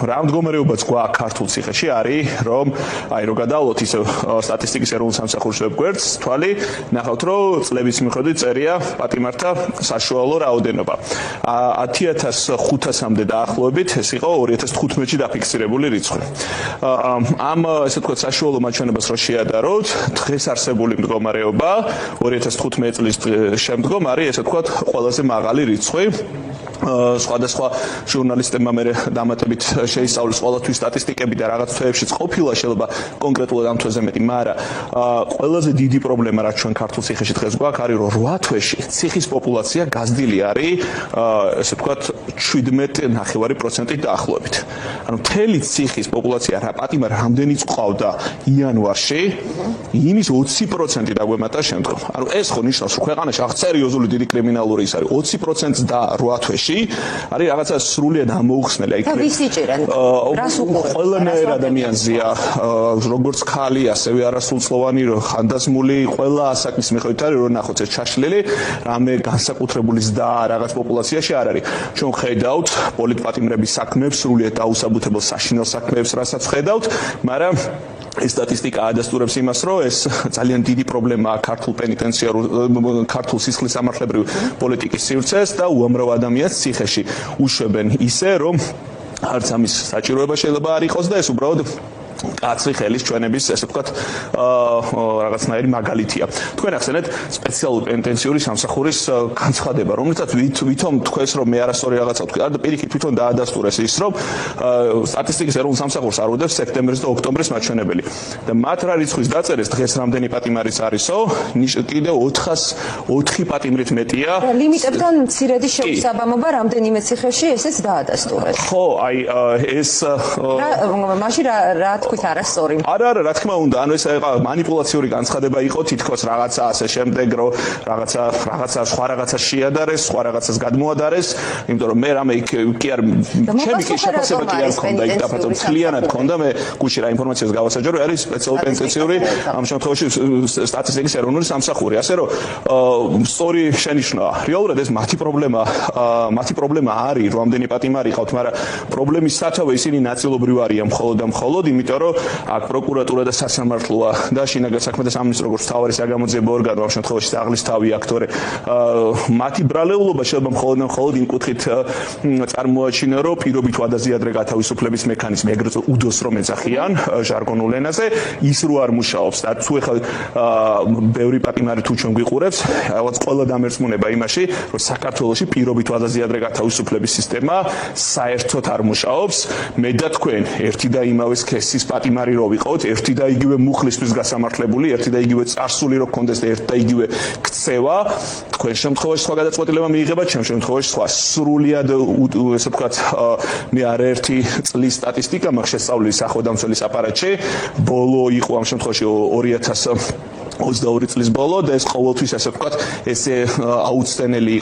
რა მდგომარეობაც გვაქვს ქართულ ციხეში არის, რომ რო გადავლოთ ისე სტატისტიკის ეროვნულ სამსახურის ვებგვერდს, თვალი, ნახავთ, რომ წლების მიხედვით წერია პატიმართა საშუალო რაოდენობა. 10500-მდე დაახლოებით ეს იყო 2015-ში დაფიქსირებული რიცხვი. ამ ესე ვთქვათ საშუალო მაჩვენებას რო შეადაროთ, დღეს არსებული მდგომარეობა 2015 წლის შემდგომ არის ესე ვთქვათ ყველაზე მაღალი რიცხვი. სხვადასხვა ჟურნალისტებმა მე დამატებით შეისწავლეს ყოველთვის სტატისტიკები და რაღაც თვეებშიც ყოფილა შეიძლება კონკრეტულად ამ თვეზე მეტი, მაგრამ ყველაზე დიდი პრობლემა რაც ჩვენ ქართულ ციხეში დღეს გვაქვს არის რომ 8 თვეში ციხის პოპულაცია გაზრდილი არის ესე ვთქვათ 17.9% დაახლოებით. ანუ მთელი ციხის პოპულაცია რა პატიმარ რამდენიც ყავდა იანვარში, იმის 20% დაგვემატა შემდგომ. ანუ ეს ხო ნიშნავს რომ ქვეყანაში აღ სერიოზული დიდი კრიმინალური ის არის 20% და 8 თვეში არის რაღაცა სრულიად ამოუხსნელი. და ვისი ჭირენ? რას უყურებთ? ყველანაირ ადამიანზეა, როგორც ხალი, ასევე არასრულწლოვანი, ხანდაზმული, ყველა ასაკის მიხედვით არის რომ ნახოთ ეს ჩაშლილი, რამე განსაკუთრებული ზრდა რაღაც პოპულაციაში არ არის. ჩვენ ხედავთ პოლიტპატიმრების საქმეებს, სრულიად დაუსაბუთებელ საშინელ საქმეებს, რასაც ხედავთ, მაგრამ ეს სტატისტიკა ადასტურებს იმას, რომ ეს ძალიან დიდი პრობლემაა ქართულ პენიტენციარულ ქართულ სისხლის სამართლებრივ პოლიტიკის სივრცეს და უამრავ ადამიანს ციხეში უშვებენ ისე, რომ არც ამის საჭიროება შეიძლება არ იყოს და ეს უბრალოდ კაცრი ხელის ჩვენების ესე ვთქვათ რაღაცნაირი მაგალითია. თქვენ ახსენეთ სპეციალური პენიტენციური სამსახურის განცხადება, რომელსაც ვითომ თქვენს რომ მე არასწორი რაღაცა ვთქვი, და პირიქით თვითონ დაადასტურეს ის, რომ სტატისტიკის ეროვნულ სამსახურს არ უდევს სექტემბრის და ოქტომბრის მაჩვენებელი. და მათ რა რიცხვის დაწერეს დღეს რამდენი პატიმარიც არისო, კიდევ 404 პატიმრით მეტია. ლიმიტებთან მცირედი შეუსაბამობა რამდენიმე ციხეში ესეც დაადასტურეს. ხო, აი ეს მაშინ რა თქვით არასწორი? არა, რა თქმა უნდა, ანუ ეს მანიპულაციური განცხადება იყო, თითქოს რაღაცა ასე შემდეგ, რომ რაღაცა სხვა რაღაცა შეადარეს, სხვა რაღაცას გადმოადარეს, იმიტომ რომ მე რამე კი არ ჩემი კი შეფასება კი არ მქონდა იქ დაფატო მთლიანად მქონდა, მე გუშინ რა ინფორმაციას გავასაჯარო, არის სპეციალური პენიტენციური ამ შემთხვევაში სტატისტიკის ეროვნული სამსახური, ასე რომ სწორი შენიშვნაა. რეალურად ეს მათი პრობლემა არის, რამდენი პატიმარი ყავთ, მაგრამ პრობლემის სათავე ისინი ნაწილობრივ არიან მხოლოდ და მხოლოდ, იმიტომ რომ აქ პროკურატურა და სასამართლოა და შინაგან საქმეთა სამინისტრო როგორც მთავარი საგამოძიებო ორგანო ამ შემთხვევაში აღლის თავი აქტორე მათი ბრალეულობა შეიძლება მხოლოდ იმ კუთხით წარმოაჩინა რომ პირობით ვადაზიადრე გათავისუფლების მექანიზმი ეგრეთ უდოს რომ ეძახიან ჟარგონულ ენაზე ის რო არ მუშაობს და თუ ეხლა ბევრი პატიმარი თუ ჩვენ გვიყურებს რაღაც ყველა დამერწმუნება იმაში რომ საქართველოში პირობით ვადაზიადრე გათავისუფლების სისტემა საერთოდ არ მუშაობს მე და თქვენ ერთი და იმავე ქესის პატიმარი რო ვიყოთ, ერთი და იგივე მუხლისთვის გასამართლებული, ერთი და იგივე წარსული რო გქონდეს და ერთი და იგივე ქცევა, თქვენ შემთხვევაში სხვა გადაწყვეტილება მიიღება, ჩემ შემთხვევაში სხვა. სრულიად ესე ვთქვათ, მე არაერთი წლის სტატისტიკა მაქვს შესწავლილი სახელმწიფოს აპარატში, ბოლო იყო ამ შემთხვევაში 2022 წლის ბოლო და ეს ყოველთვის ასე ვთქვათ, ესე აუცდენელი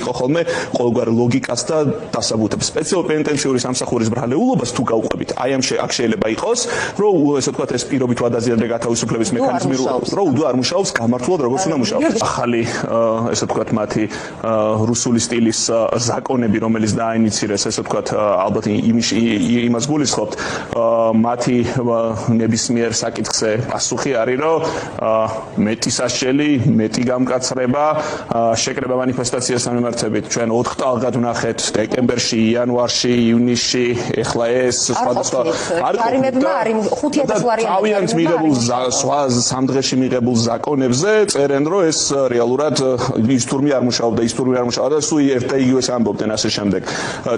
იყო ხოლმე ყოველგვარ ლოგიკას და დასაბუთებს. სპეციალური პენიტენციური სამსახურის ბრალეულობას თუ გავყვებით, აი ამ აქ შეიძლება იყოს, რომ ესე ვთქვათ, ეს პირობით ვადაზიადრე გათავისუფლების მექანიზმი რო უდო არ მუშაობს, გამართულად როგორც უნდა მუშაობს. ახალი ესე ვთქვათ, მათი რუსული სტილის ზაკონები, რომელიც დაინიცირეს, ესე ვთქვათ, ალბათ იმას გულისხმობთ, მათი ნებისმიერ საკითხზე პასუხი არის, რომ მეტი სასჯელი, მეტი გამკაცრება, შეკრება მანიფესტაციასთან მიმართებით. ჩვენ 4 ტალღად ვნახეთ დეკემბერში, იანვარში, ივნისში, ეხლა ეს სხვადასხვა არიმებმა არის 5000 ლარი. თავიანთ მიღებულ სხვა სამდღეში მიღებულ ზაკონებზე წერენ, რომ ეს რეალურად ის თურმე არ მუშაობდა, ის თურმე არ მუშაობდა და სულ ერთ და იგივეს ამბობდნენ ასე შემდეგ.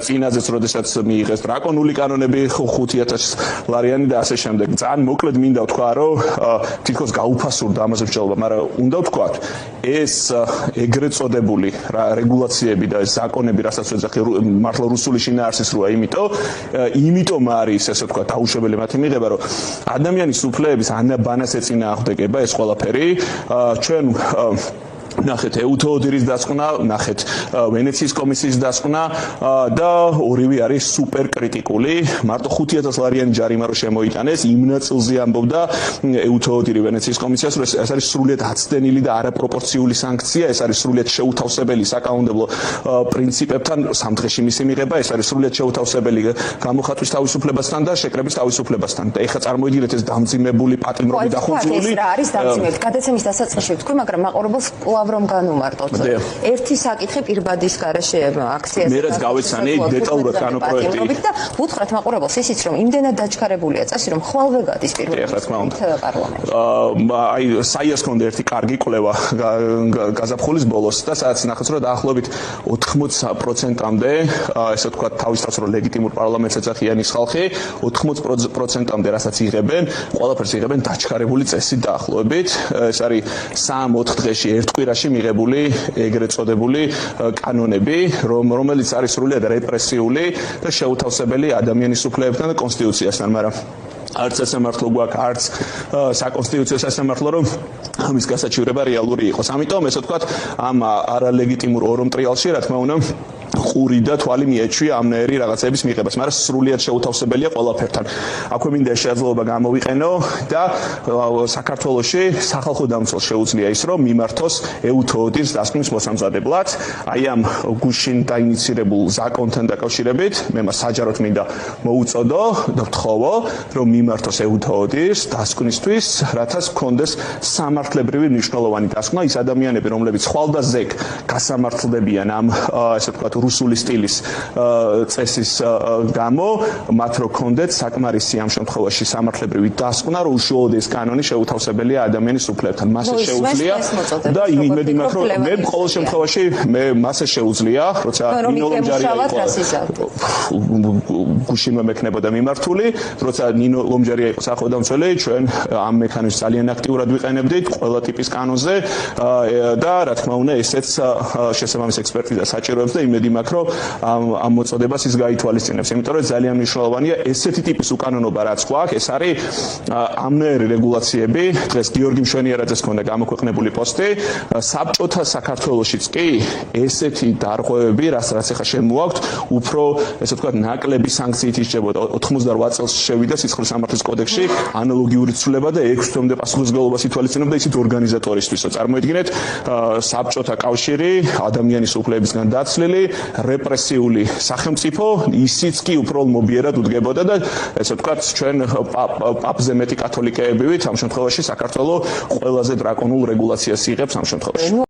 წინაზეც როდესაც მიიღეს დრაკონული კანონები 5000 ლარიანი და ასე შემდეგ. ძალიან მოკლედ მინდა ვთქვა, რომ თითქოს გაუფასურდა ამაზე მსჯელობა, მაგრამ უნდა ვთქვათ, ეს ეგრეთ წოდებული რეგულაციები და ზაკონები, რასაც ეძახი მართლა რუსული შინაარსის როა, იმიტომ არის ესე ვთქვათ, დაუშვებელი მათი მიღება, რომ ადამიანის უფლებების ანაბანას ეწინააღმდეგება ეს ყველაფერი. ჩვენ ნახეთ ეუთოოდირის დასკვნა, ნახეთ ვენეციის კომისიის დასკვნა და ორივე არის სუპერ კრიტიკული. მარტო 5000 ლარიანი ჯარიმა რო შემოიტანეს, იმ ნაწილზე ამბობდა ეუთოოდირი ვენეციის კომისიას, რომ ეს არის სრულიად აცდენილი და არაპროპორციული სანქცია, ეს არის სრულიად შეუთავსებელი საკანონმდებლო პრინციპებთან სამთხეში მისი მიღება, ეს არის სრულიად შეუთავსებელი გამოხატვის თავისუფლებასთან და შეკრების თავისუფლებასთან. და ეხლა წარმოიდგინეთ ეს დამძიმებული პატიმრობი დახუნწული. ეს რა არის დამძიმებული? გადაცემის დასაწყისში ვთქვი, მაგრამ მაყურებელს კლავ რომ განუმარტოთ. ერთი საკითხი პირბადის გარეშე აქციაზე. მე რაც გავეცანი დეტალურად კანო პროექტი და უთხრათ მაყურებელს ისიც რომ იმდენად დაჩქარებულია წესი რომ ხვალვე გადის პირბადის. რა თქმა უნდა. პარლამენტში. აი საიას კონდა ერთი კარგი კვლევა გაზაფხულის ბოლოს და სადაც ნახეთ რომ დაახლოებით 80%-მდე ესე ვთქვათ თავისთავად რომ ლეგიტიმურ პარლამენტს ეძახიან ის ხალხი 80%-მდე რასაც იღებენ ყველაფერს იღებენ დაჩქარებული წესით დაახლოებით ეს არის 3-4 დღეში ერთ კვირაში მიღებული ეგრეთ წოდებული კანონები რომელიც არის სრულიად რეპრესიული და შეუთავსებელი ადამიანის უფლებებთან და კონსტიტუციასთან მაგრამ არც სასამართლო გვაქვს არც საკონსტიტუციო სასამართლო რომ ამის გასაჩივრება რეალური იყოს ამიტომ ესე ვთქვათ ამ არალეგიტიმურ ორომ ტრიალში რა თქმა უნდა ყური და თვალი მიეჩვია ამნაირი რაღაცების მიღებას, მაგრამ სრულიად შეუთავსებელია ყველაფერთან. აქვე მინდა შესაძლებლობა გამოვიყენო და საქართველოში სახალხო დამცველს შეუძლია ის, რომ მიმართოს ეუთოოდირს დასკვნის მოსამზადებლად, აი ამ გუშინ დაინიცირებულ ზაკონთან დაკავშირებით, მე მას საჯაროდ მინდა მოუწოდო და ვთხოვო, რომ მიმართოს ეუთოოდირს დასკვნისთვის, რათაც გქონდეს სამართლებრივი მნიშვნელოვანი დასკვნა ის ადამიანები, რომლებიც ხვალ და ზეგ გასამართლდებიან ამ ესე ვთქვათ რუსული სტილის წესის გამო მათ რო კონდეთ საკმარისი ამ შემთხვევაში სამართლებრივი დასკვნა რომ უშუალოდ ეს კანონი შეუთავსებელია ადამიანის უფლებთან მასე შეუძლია და იმედი მაქვს რომ მე ყოველ შემთხვევაში მე მასე შეუძლია როცა ნინო ლომჯარია გუშინმა მექნებოდა მიმართული როცა ნინო ლომჯარია იყო სახელმწიფო ჩვენ ამ მექანიზმს ძალიან აქტიურად ვიყენებდით ყველა ტიპის კანონზე და რა თქმა უნდა ესეც შესაბამის ექსპერტიზას საჭიროებს და იმედი მაქვს რომ ამ მოწოდებას ის გაითვალისწინებს იმიტომ რომ ძალიან მნიშვნელოვანია ესეთი ტიპის უკანონობა რაც გვაქვს ეს არის ამნაირი რეგულაციები დღეს გიორგი მშვენიერაძეს ჰქონდა გამოქვეყნებული პოსტი საბჭოთა საქართველოშიც კი ესეთი დარღვევები რაც ახლა შემოაქვთ უფრო ესე ვთქვათ ნაკლები სანქციით ისჯებოდა 88 წელს შევიდა სიცხლის სამართლის კოდექსში ანალოგიური ცვლილება და 6 თვემდე პასუხისმგებლობას ითვალისწინებდა ისიც ორგანიზატორისთვისო წარმოიდგინეთ საბჭოთა კავშირი ადამიანის უფლებებისგან დაცლილი რეპრესიული სახელმწიფო ისიც კი უფრო მობიერად უდგებოდა და ესე ვთქვათ ჩვენ პაპზე მეტი კათოლიკეები ვით ამ შემთხვევაში საქართველოს ყველაზე დრაკონულ რეგულაციას იღებს ამ შემთხვევაში